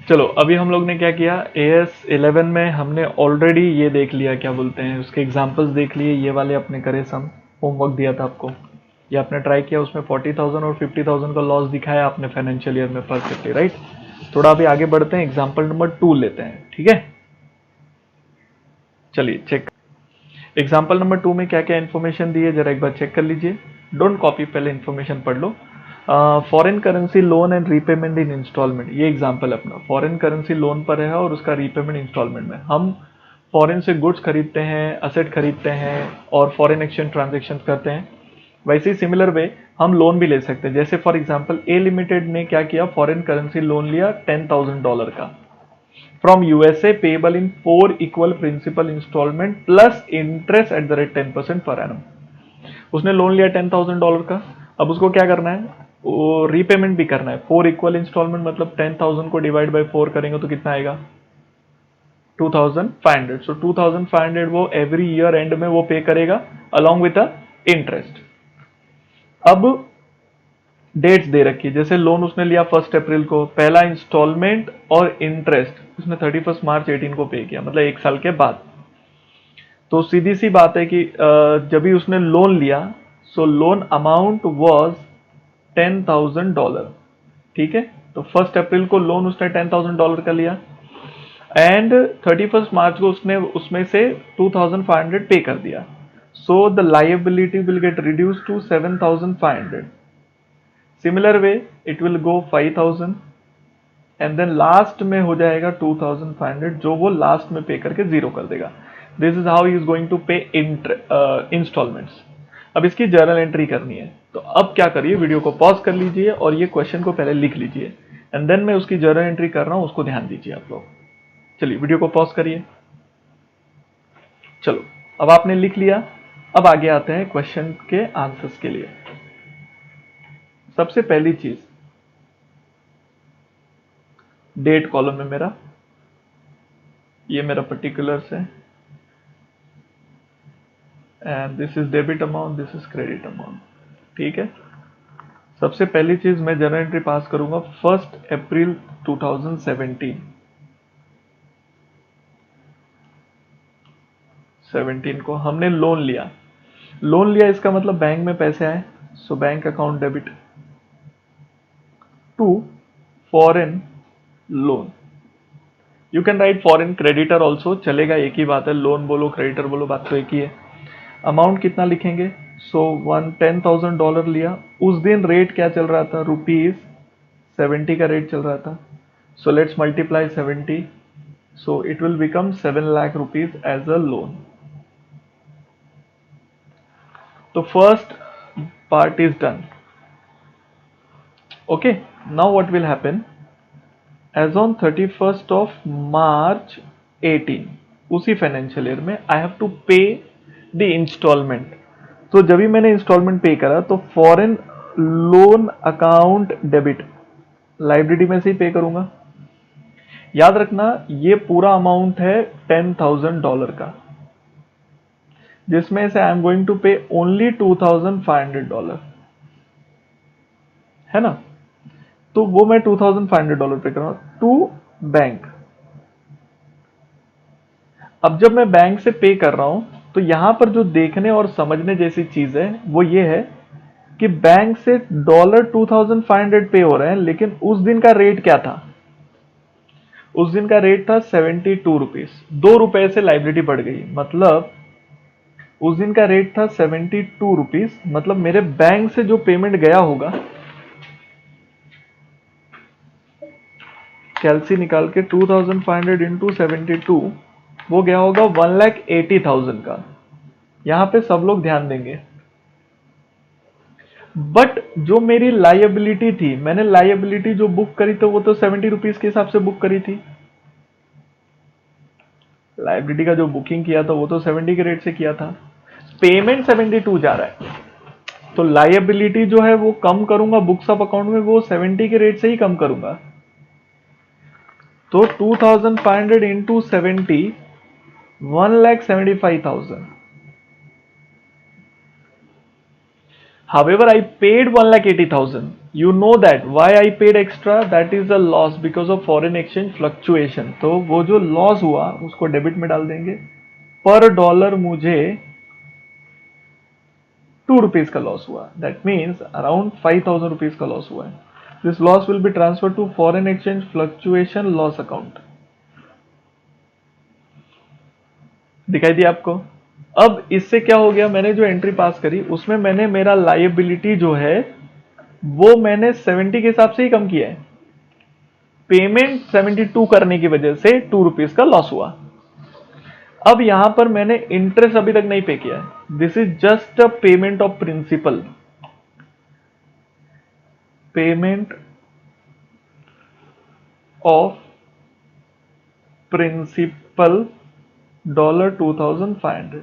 चलो अभी हम लोग ने क्या किया, AS11 में हमने ऑलरेडी ये देख लिया, क्या बोलते हैं, उसके एग्जांपल्स देख लिए, ये वाले अपने करे सम, होमवर्क दिया था आपको, ये आपने ट्राई किया, उसमें 40,000 और 50,000 का लॉस दिखाया आपने फाइनेंशियल ईयर में परफेक्टली, राइट। थोड़ा अभी आगे बढ़ते हैं, एग्जाम्पल नंबर 2 लेते हैं, ठीक है। चलिए चेक, एग्जाम्पल नंबर 2 में क्या क्या इन्फॉर्मेशन दी है जरा एक बार चेक कर लीजिए, डोंट कॉपी, पहले इन्फॉर्मेशन पढ़ लो। Foreign currency loan and repayment in instalment, ये एग्जाम्पल अपना फॉरेन करेंसी लोन पर है और उसका रीपेमेंट इंस्टॉलमेंट में। हम फॉरेन से गुड्स खरीदते हैं, असेट खरीदते हैं और फॉरेन एक्सचेंज ट्रांजेक्शन करते हैं। वैसे ही सिमिलर वे हम लोन भी ले सकते हैं। जैसे फॉर एग्जांपल ए लिमिटेड ने क्या किया, फॉरेन करेंसी लोन लिया $10,000 का from USA, payable in 4 equal principal instalment plus interest at the rate 10% per annum. उसने लोन लिया $10,000 का, अब उसको क्या करना है, वो रीपेमेंट भी करना है। 4 इक्वल इंस्टॉलमेंट मतलब 10,000 को डिवाइड बाय 4 करेंगे तो कितना आएगा, 2,500। सो 2,500 वो एवरी ईयर एंड में वो पे करेगा अलॉन्ग विद द इंटरेस्ट। अब डेट्स दे रखी है, जैसे लोन उसने लिया 1 अप्रैल को, पहला इंस्टॉलमेंट और इंटरेस्ट उसने 31 मार्च 18 को पे किया, मतलब 1 साल के बाद। तो सीधी सी बात है कि जब भी उसने लोन लिया, सो लोन अमाउंट वाज $10,000, ठीक है। तो 1 अप्रैल को लोन उसने $10,000 का लिया एंड 31 मार्च को उसने उसमें से 2,500 पे कर दिया। So the liability will get reduce to 7,500। Similar way it will go 5,000 and then last में हो जाएगा 2,500, जो वो लास्ट में पे करके जीरो कर देगा। This is how he is going to pay instalments. अब इसकी जर्नल एंट्री करनी है, तो अब क्या करिए, वीडियो को पॉज कर लीजिए और ये क्वेश्चन को पहले लिख लीजिए एंड देन मैं उसकी जर्नल एंट्री कर रहा हूं, उसको ध्यान दीजिए आप लोग। चलिए वीडियो को पॉज करिए। चलो अब आपने लिख लिया, अब आगे आते हैं क्वेश्चन के आंसर्स के लिए। सबसे पहली चीज, डेट कॉलम है मेरा, ये मेरा पर्टिकुलर्स है and this is debit amount, this is credit amount, ठीक है। सबसे पहली चीज मैं जर्नल एंट्री पास करूंगा 1 अप्रैल 2017 को हमने लोन लिया। लोन लिया इसका मतलब बैंक में पैसे आए, so bank account debit to foreign loan. You can write foreign creditor also, चलेगा, एक ही बात है, लोन बोलो क्रेडिटर बोलो, बात तो एक ही है। अमाउंट कितना लिखेंगे, सो $10,000 लिया, उस दिन रेट क्या चल रहा था, ₹70 का रेट चल रहा था। So let's multiply 70, so it will become 7 lakh rupees as a loan. तो first part is done. Okay, now what will happen, as on 31st of March 18, उसी फाइनेंशियल ईयर में I have to pay the instalment. तो जब भी मैंने instalment pay करा तो foreign loan account debit, liability में से ही पे करूंगा। याद रखना ये पूरा अमाउंट है $10,000 का, जिसमें से आई एम गोइंग टू पे ओनली $2,500, है ना। तो वो मैं $2,500 पे कर रहा हूं टू बैंक। अब जब मैं बैंक से पे कर रहा हूं तो यहां पर जो देखने और समझने जैसी चीज है वो ये है कि बैंक से $2,500 पे हो रहे हैं, लेकिन उस दिन का रेट क्या था, उस दिन का रेट था 72 रुपीज, 2 रुपए से लाइबिलिटी बढ़ गई, मतलब उस दिन का रेट था 72 रुपीज, मतलब मेरे बैंक से जो पेमेंट गया होगा, कैलसी निकाल के 2,500 इंटू 72, वो गया होगा 1,80,000 का। यहां पे सब लोग ध्यान देंगे। बट जो मेरी लाइबिलिटी थी, मैंने लाइबिलिटी जो बुक करी तो वो तो 70 रुपीज के हिसाब से बुक करी थी। लाइबिलिटी का जो बुकिंग किया था वो तो 70 के रेट से किया था, पेमेंट 72 जा रहा है, तो लाइबिलिटी जो है वो कम करूंगा बुक्स ऑफ अकाउंट में, वो 70 के रेट से ही कम करूंगा। तो 2,500 into 70, 1,75,000। However, I paid 1,80,000, You know that why I paid extra, that is the loss because of foreign exchange fluctuation. तो वो जो लॉस हुआ उसको डेबिट में डाल देंगे. पर डॉलर मुझे 2 रुपीज का लॉस हुआ. दैट मीन्स अराउंड 5,000 रुपीज का लॉस हुआ है. This loss will be transfer to foreign exchange fluctuation loss account. दिखाई दिया आपको. अब इससे क्या हो गया, मैंने जो एंट्री पास करी उसमें मैंने मेरा लायबिलिटी जो है वो मैंने 70 के हिसाब से ही कम किया है. पेमेंट 72 करने की वजह से 2 रुपीज का लॉस हुआ. अब यहां पर मैंने इंटरेस्ट अभी तक नहीं पे किया है. This is just a payment of principal. Payment of principal $2,500.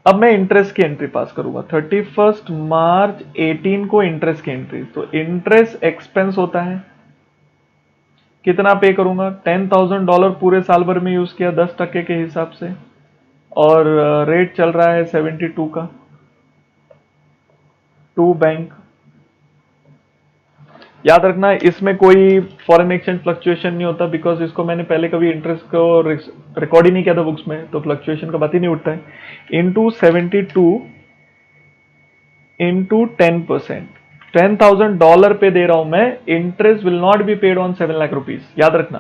अब मैं इंटरेस्ट की एंट्री पास करूंगा. 31 मार्च 18 को इंटरेस्ट की एंट्री. तो इंटरेस्ट एक्सपेंस होता है, कितना पे करूंगा, $10,000 पूरे साल भर में यूज किया 10% के हिसाब से, और रेट चल रहा है 72 का टू बैंक. याद रखना इसमें कोई फॉरेन एक्सचेंज फ्लक्चुएशन नहीं होता, बिकॉज इसको मैंने पहले कभी इंटरेस्ट को रिकॉर्ड ही नहीं किया था बुक्स में, तो फ्लक्चुएशन का बात ही नहीं उठता है. इंटू 72 इंटू 10%, $10,000 पे दे रहा हूं मैं. Interest will not be paid on 7 lakh rupees. याद रखना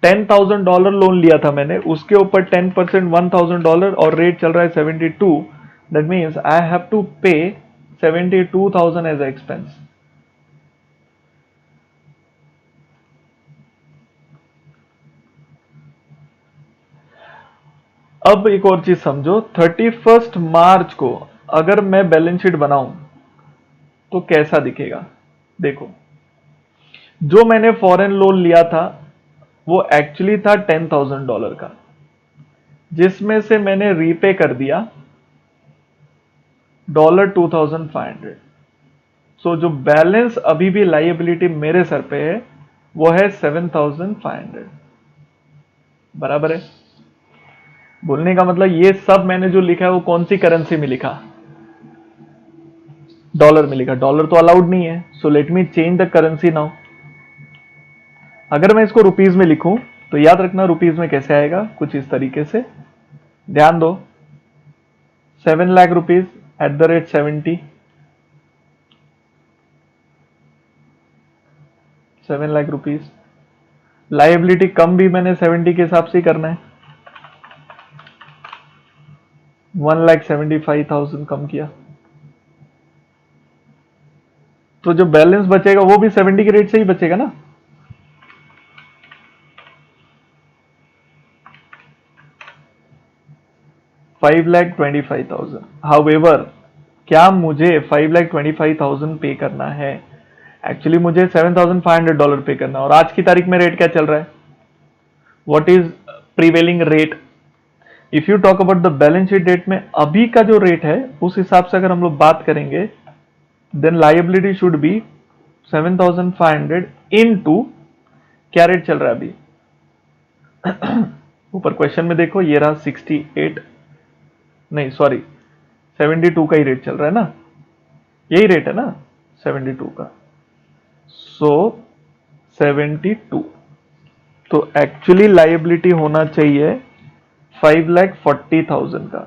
$10,000 लोन लिया था मैंने, उसके ऊपर 10% $1,000 और रेट चल रहा है 72. That means I have to pay 72,000 as expense. अब एक और चीज समझो. 31 मार्च को अगर मैं बैलेंस शीट बनाऊं तो कैसा दिखेगा. देखो, जो मैंने फॉरेन लोन लिया था वो एक्चुअली था $10,000 का, जिसमें से मैंने रीपे कर दिया $2,500. सो जो बैलेंस अभी भी लायबिलिटी मेरे सर पे है वो है 7,500. बराबर है. बोलने का मतलब ये सब मैंने जो लिखा है वो कौन सी करेंसी में लिखा, डॉलर में लिखा. डॉलर तो अलाउड नहीं है, so let me change the currency now. अगर मैं इसको रुपीज में लिखूं तो याद रखना रुपीज में कैसे आएगा, कुछ इस तरीके से. ध्यान दो, 7 lakh rupees at the rate 70, 7 lakh rupees. Liability कम भी मैंने 70 के हिसाब से ही करना है. 1,75,000 कम किया, तो जो बैलेंस बचेगा वो भी 70 के रेट से ही बचेगा ना. $5,25,000. हाउएवर, क्या मुझे 5,25,000 पे करना है? एक्चुअली मुझे $7,500 पे करना है. और आज की तारीख में रेट क्या चल रहा है, what is prevailing rate? If you talk about the balance sheet date में अभी का जो रेट है उस हिसाब से अगर हम लोग बात करेंगे, then liability should be 7,500 into, क्या रेट चल रहा है अभी ऊपर क्वेश्चन में देखो, ये रहा 68, नहीं सॉरी 72 का ही रेट चल रहा है ना, यही रेट है ना 72 का. सो 72, तो एक्चुअली लायबिलिटी होना चाहिए 5,40,000 का.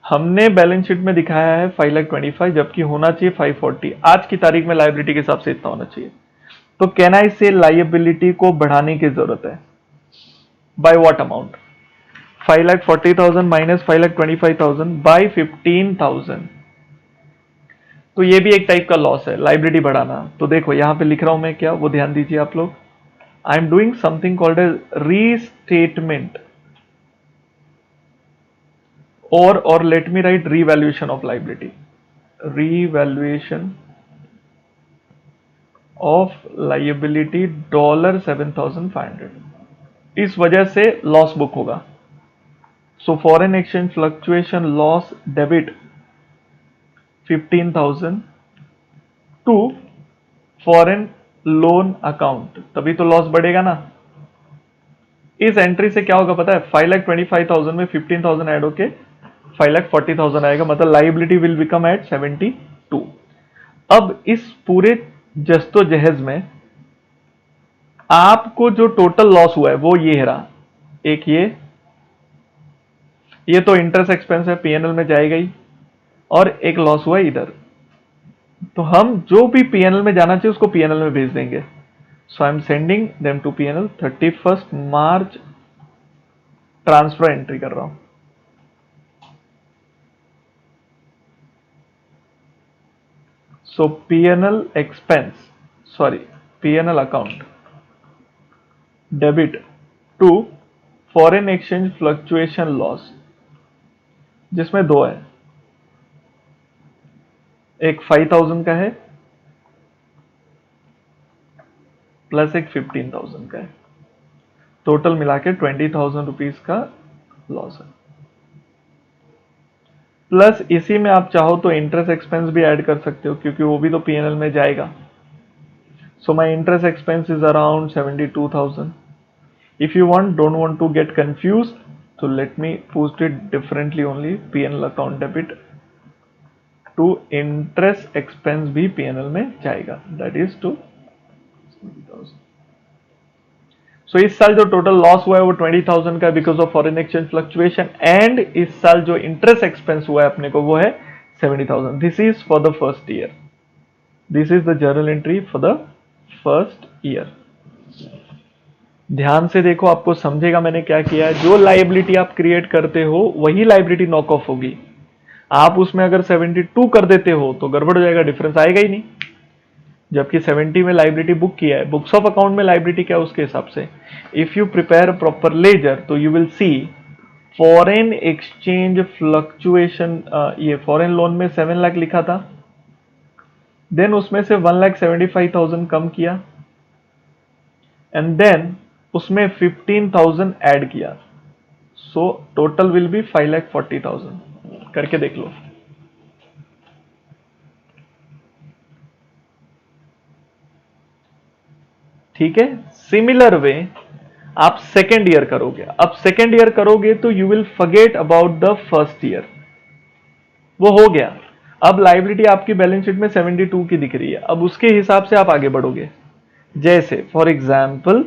हमने बैलेंस शीट में दिखाया है 5,25,000, जबकि होना चाहिए 540. आज की तारीख में लायबिलिटी के हिसाब से इतना होना चाहिए. तो कैन आई से लायबिलिटी को बढ़ाने की जरूरत है. By what amount? 5,40,000 minus 5,25,000 by 15,000. तो ये भी एक टाइप का लॉस है, लायबिलिटी बढ़ाना. तो देखो यहां पे लिख रहा हूं मैं क्या, वो ध्यान दीजिए आप लोग. I am doing something called as restatement, or let me write revaluation of liability. Revaluation of liability $7,500. इस वजह से लॉस बुक होगा. So foreign exchange fluctuation loss debit 15,000 to foreign loan account. तभी तो लॉस बढ़ेगा ना. इस एंट्री से क्या होगा पता है, 5,25,000 में 15,000 ऐड होके 5,40,000 आएगा, मतलब लाइबिलिटी विल बिकम एट 72। अब इस पूरे जस्तोजहद में आपको जो टोटल लॉस हुआ है वो ये रहा, एक ये तो इंटरेस्ट एक्सपेंस है, पीएनएल में जाएगा ही, और एक लॉस हुआ इधर, तो हम जो भी पीएनएल में जाना चाहिए उसको पीएनएल में भेज देंगे। So I am sending them to PNL. 31 March transfer entry कर रहा हूं। So PNL expense, sorry PNL account debit to foreign exchange fluctuation loss, जिसमें दो है, एक 5,000 का है प्लस एक 15,000 का है, टोटल मिला के 20,000 रुपीज का लॉस है। प्लस इसी में आप चाहो तो इंटरेस्ट एक्सपेंस भी ऐड कर सकते हो, क्योंकि वो भी तो पीएनएल में जाएगा। So my interest expense is around 72,000। If you want, don't want to get confuse, तो let me post it differently only. PNL account debit to interest expense भी पीएनएल में जाएगा, दैट इज टू 70,000। सो इस साल जो total loss हुआ है वो 20,000 का because of foreign exchange fluctuation, and इस साल जो इंटरेस्ट एक्सपेंस हुआ है अपने को वो है 70,000। This is for the first year, this is the journal entry for the first year. ध्यान से देखो, आपको समझेगा मैंने क्या किया है। जो लाइबिलिटी आप क्रिएट करते हो वही लाइबिलिटी नॉक ऑफ होगी। आप उसमें अगर 72 कर देते हो तो गड़बड़ हो जाएगा, डिफरेंस आएगा ही नहीं। जबकि 70 में लाइबिलिटी बुक किया है, बुक्स ऑफ अकाउंट में लाइबिलिटी क्या है उसके हिसाब से। If you prepare proper ledger तो you will see foreign exchange fluctuation, ये फॉरेन लोन में 7 लाख लिखा था, देन उसमें से 1,75,000 कम किया, एंड देन उसमें 15,000 ऐड किया, सो टोटल विल बी 5,40,000। करके देख लो। ठीक है, सिमिलर वे आप सेकेंड ईयर करोगे। अब सेकेंड ईयर करोगे तो you will forget about the first year, वो हो गया। अब लाइबिलिटी आपकी बैलेंस शीट में 72 की दिख रही है, अब उसके हिसाब से आप आगे बढ़ोगे। जैसे फॉर एग्जाम्पल,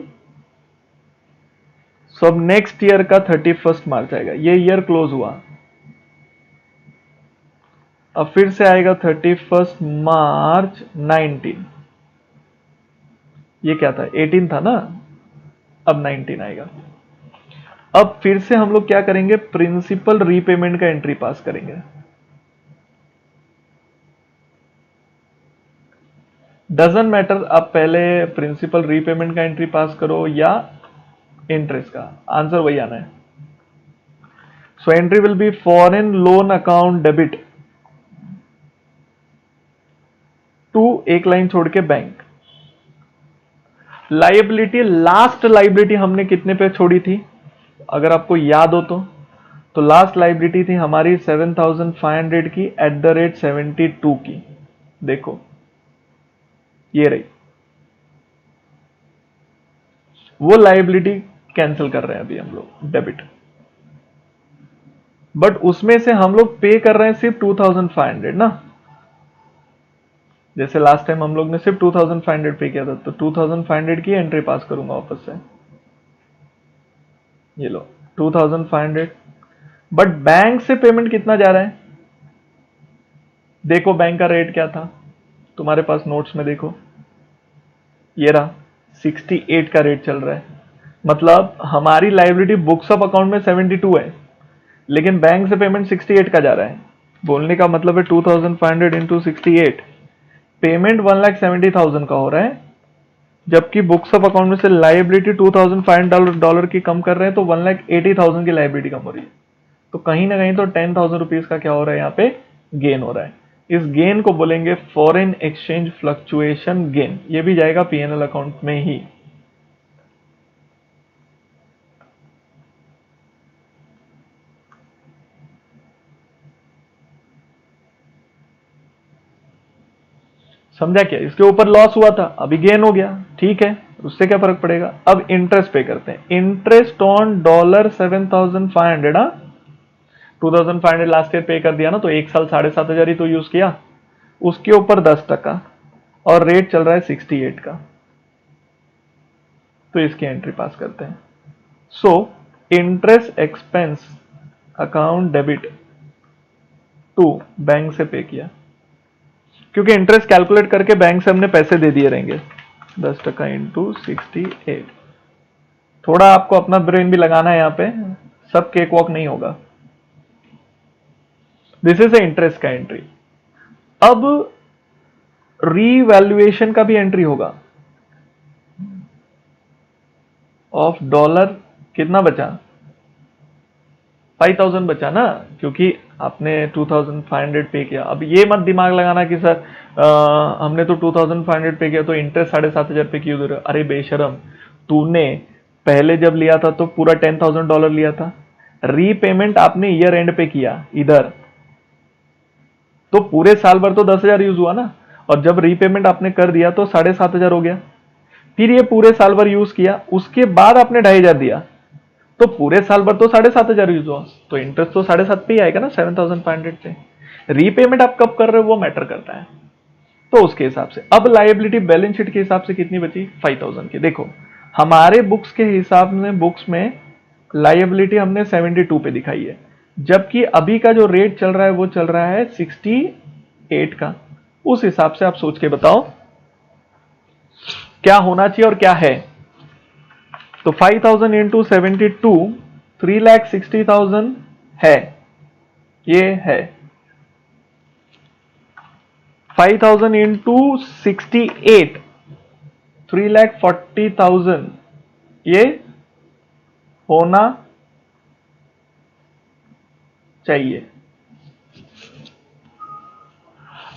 सो अब नेक्स्ट ईयर का 31 मार्च आएगा, ये ईयर क्लोज हुआ, अब फिर से आएगा 31 मार्च 19, ये क्या था 18 था ना, अब 19 आएगा। अब फिर से हम लोग क्या करेंगे, प्रिंसिपल रीपेमेंट का एंट्री पास करेंगे। डजंट मैटर आप पहले प्रिंसिपल रीपेमेंट का एंट्री पास करो या इंटरेस्ट का, आंसर वही आना है। So entry will be foreign loan account debit to, एक लाइन छोड़ के बैंक। लाइबिलिटी, लास्ट लाइबिलिटी हमने कितने पे छोड़ी थी, अगर आपको याद हो तो लास्ट लाइबिलिटी थी हमारी 7,500 की एट द रेट 72 की। देखो ये रही, वो लाइबिलिटी कैंसिल कर रहे हैं अभी हम लोग डेबिट, बट उसमें से हम लोग पे कर रहे हैं सिर्फ 2,500 ना। जैसे लास्ट टाइम हम लोग ने सिर्फ 2,500 पे किया था, तो 2,500 की एंट्री पास करूंगा वापस से, ये लो 2,500। बट बैंक से पेमेंट कितना जा रहा है, देखो बैंक का रेट क्या था तुम्हारे पास नोट्स में, देखो ये रहा 68 का रेट चल रहा है। मतलब हमारी लाइबिलिटी बुक्स ऑफ अकाउंट में 72 है, लेकिन बैंक से पेमेंट 68 का जा रहा है। बोलने का मतलब है 2,500 इंटू 68, पेमेंट 1,70,000 का हो रहा है, जबकि बुक्स ऑफ अकाउंट में से लाइबिलिटी $2,500 की कम कर रहे हैं, तो 1,80,000 की लाइबिलिटी कम हो रही है। तो कहीं ना कहीं तो 10,000 रुपीज का क्या हो रहा है, यहाँ पे गेन हो रहा है। इस गेन को बोलेंगे फॉरेन एक्सचेंज फ्लक्चुएशन गेन, ये भी जाएगा पीएनएल अकाउंट में ही। समझा क्या, इसके ऊपर लॉस हुआ था अभी गेन हो गया, ठीक है, उससे क्या फर्क पड़ेगा। अब इंटरेस्ट पे करते हैं, इंटरेस्ट ऑन $7,500, 2500 लास्ट ईयर पे कर दिया ना, तो एक साल 7,500 ही तो यूज किया, उसके ऊपर 10%, और रेट चल रहा है 68 का, तो इसकी एंट्री पास करते हैं। So interest expense account debit to, bank से पे किया, क्योंकि इंटरेस्ट कैलकुलेट करके बैंक से हमने पैसे दे दिए रहेंगे। 10% इंटू 68। थोड़ा आपको अपना ब्रेन भी लगाना है यहाँ पे, सब केक वॉक नहीं होगा। दिस इज ए इंटरेस्ट का एंट्री। अब रीवैल्यूएशन का भी एंट्री होगा ऑफ डॉलर। कितना बचा? 5000 बचा ना, क्योंकि आपने 2500 पे किया। अब ये मत दिमाग लगाना कि सर हमने तो 2500 पे किया तो इंटरेस्ट 7,500 पे क्यों दे रहे हो? अरे बेशरम, तूने पहले जब लिया था तो पूरा $10,000 लिया था, रीपेमेंट आपने ईयर एंड पे किया इधर, तो पूरे साल भर तो 10,000 यूज हुआ ना, और जब रीपेमेंट आपने कर दिया तो 7,500 हो गया। फिर ये पूरे साल भर यूज किया, उसके बाद आपने 2,500 दिया, तो पूरे साल भर तो 7,500 यूज हुआ, तो इंटरेस्ट तो 7,500 पे ही आएगा ना, 7,500 पे। रीपेमेंट आप कब कर रहे हो वो मैटर करता है, तो उसके हिसाब से। अब लायबिलिटी बैलेंस शीट के हिसाब से कितनी बची? 5,000 की। देखो हमारे बुक्स के हिसाब में, बुक्स में लायबिलिटी हमने 72 पे दिखाई है, जबकि अभी का जो रेट चल रहा है वो चल रहा है 68 का। उस हिसाब से आप सोच के बताओ क्या होना चाहिए और क्या है। तो 5,000 इंटू 72, 3,60,000 है, ये है। 5,000 इंटू 68, 3,40,000, ये होना चाहिए।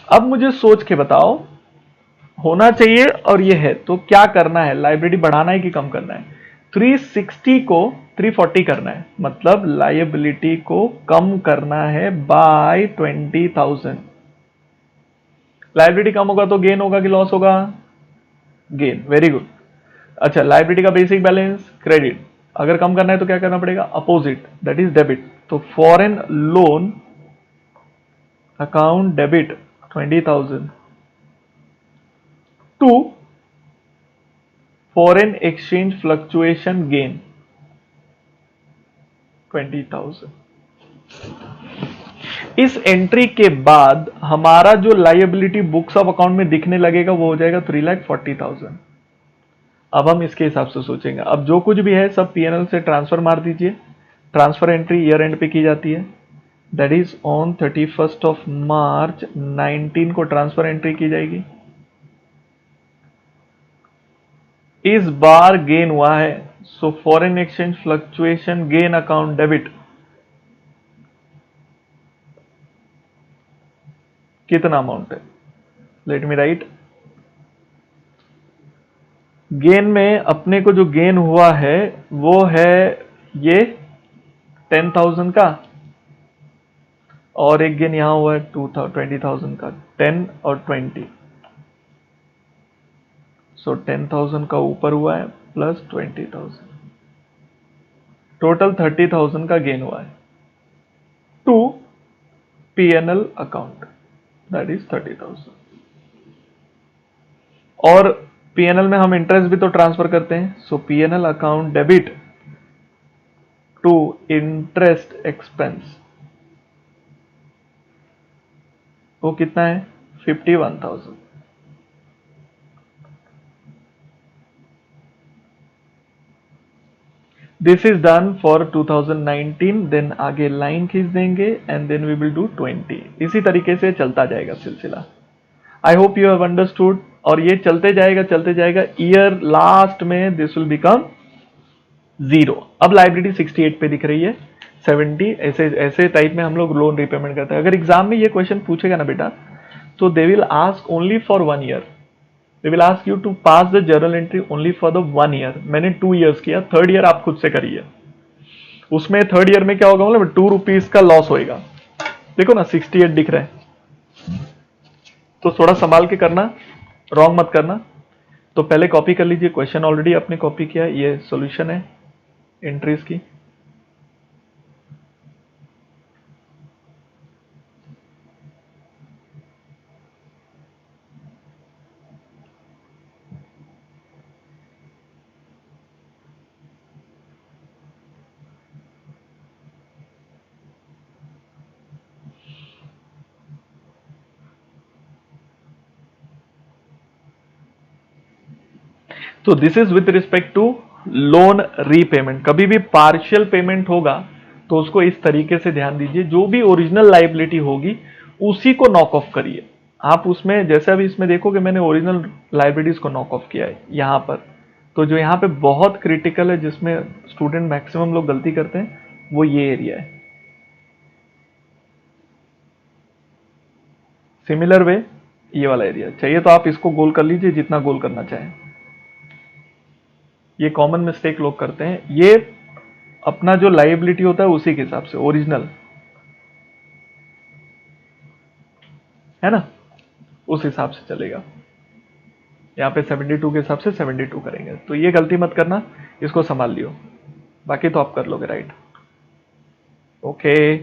अब मुझे सोच के बताओ, होना चाहिए और ये है, तो क्या करना है? लायबिलिटी बढ़ाना है कि कम करना है? 360 को 340 करना है, मतलब लायबिलिटी को कम करना है बाय 20,000। लायबिलिटी कम होगा तो गेन होगा कि लॉस होगा? गेन। Very good. अच्छा, लायबिलिटी का बेसिक बैलेंस क्रेडिट, अगर कम करना है तो क्या करना पड़ेगा? Opposite, that is debit. तो foreign loan account debit 20,000 to foreign exchange fluctuation gain 20,000। इस एंट्री के बाद हमारा जो लायबिलिटी बुक्स ऑफ अकाउंट में दिखने लगेगा वो हो जाएगा 3,40,000। अब हम इसके हिसाब से सोचेंगे। अब जो कुछ भी है सब पीएनएल से ट्रांसफर मार दीजिए। ट्रांसफर एंट्री ईयर एंड पे की जाती है, that is on 31 of March 19 को ट्रांसफर एंट्री की जाएगी। इस बार गेन हुआ है, so foreign exchange fluctuation gain account debit कितना अमाउंट है? Let me write. गेन में अपने को जो गेन हुआ है वो है ये 10,000 का, और एक गेन यहां हुआ है 20,000 का, 10 और 20, सो 10,000 का ऊपर हुआ है प्लस 20,000, टोटल 30,000 का गेन हुआ है to PNL account, that is 30,000। और पीएनएल में हम इंटरेस्ट भी तो ट्रांसफर करते हैं, so PNL account debit to interest expense, वो कितना है? 51,000। This is done for 2019। Then आगे लाइन खींच देंगे and then we will do 20। इसी तरीके से चलता जाएगा सिलसिला। I hope you have understood. और ये चलते जाएगा, ईयर लास्ट में दिस विल बिकम 0। अब लायबिलिटी 68 पे दिख रही है, 70। ऐसे ऐसे टाइप में हम लोग लोन रिपेमेंट करते हैं। अगर एग्जाम में ये क्वेश्चन पूछेगा ना बेटा, तो they will ask only for 1 year, they will ask you to pass the journal entry only for the 1 year. मैंने 2 ईयर्स किया, थर्ड ईयर आप खुद से करिए। उसमें थर्ड ईयर में क्या होगा, मतलब 2 रुपीज का लॉस होएगा। देखो ना 68 दिख रहा है, तो थोड़ा संभाल के करना, रॉन्ग मत करना। तो पहले कॉपी कर लीजिए, क्वेश्चन ऑलरेडी आपने कॉपी किया, ये सॉल्यूशन है एंट्रीज की। तो this is with respect to loan repayment. कभी भी पार्शियल पेमेंट होगा तो उसको इस तरीके से ध्यान दीजिए, जो भी ओरिजिनल लाइबिलिटी होगी उसी को नॉक ऑफ करिए आप। उसमें जैसे अभी इसमें देखो कि मैंने ओरिजिनल लाइबिलिटीज को नॉक ऑफ किया है यहां पर। तो जो यहां पे बहुत क्रिटिकल है, जिसमें स्टूडेंट मैक्सिमम लोग गलती करते हैं, वो ये एरिया है। सिमिलर वे ये वाला एरिया चाहिए तो आप इसको गोल कर लीजिए जितना गोल करना चाहें। ये कॉमन मिस्टेक लोग करते हैं, ये अपना जो लाइबिलिटी होता है उसी के हिसाब से ओरिजिनल, है ना, उस हिसाब से चलेगा। यहाँ पे 72 के हिसाब से 72 करेंगे, तो ये गलती मत करना, इसको संभाल लियो, बाकी तो आप कर लोगे राइट। ओके।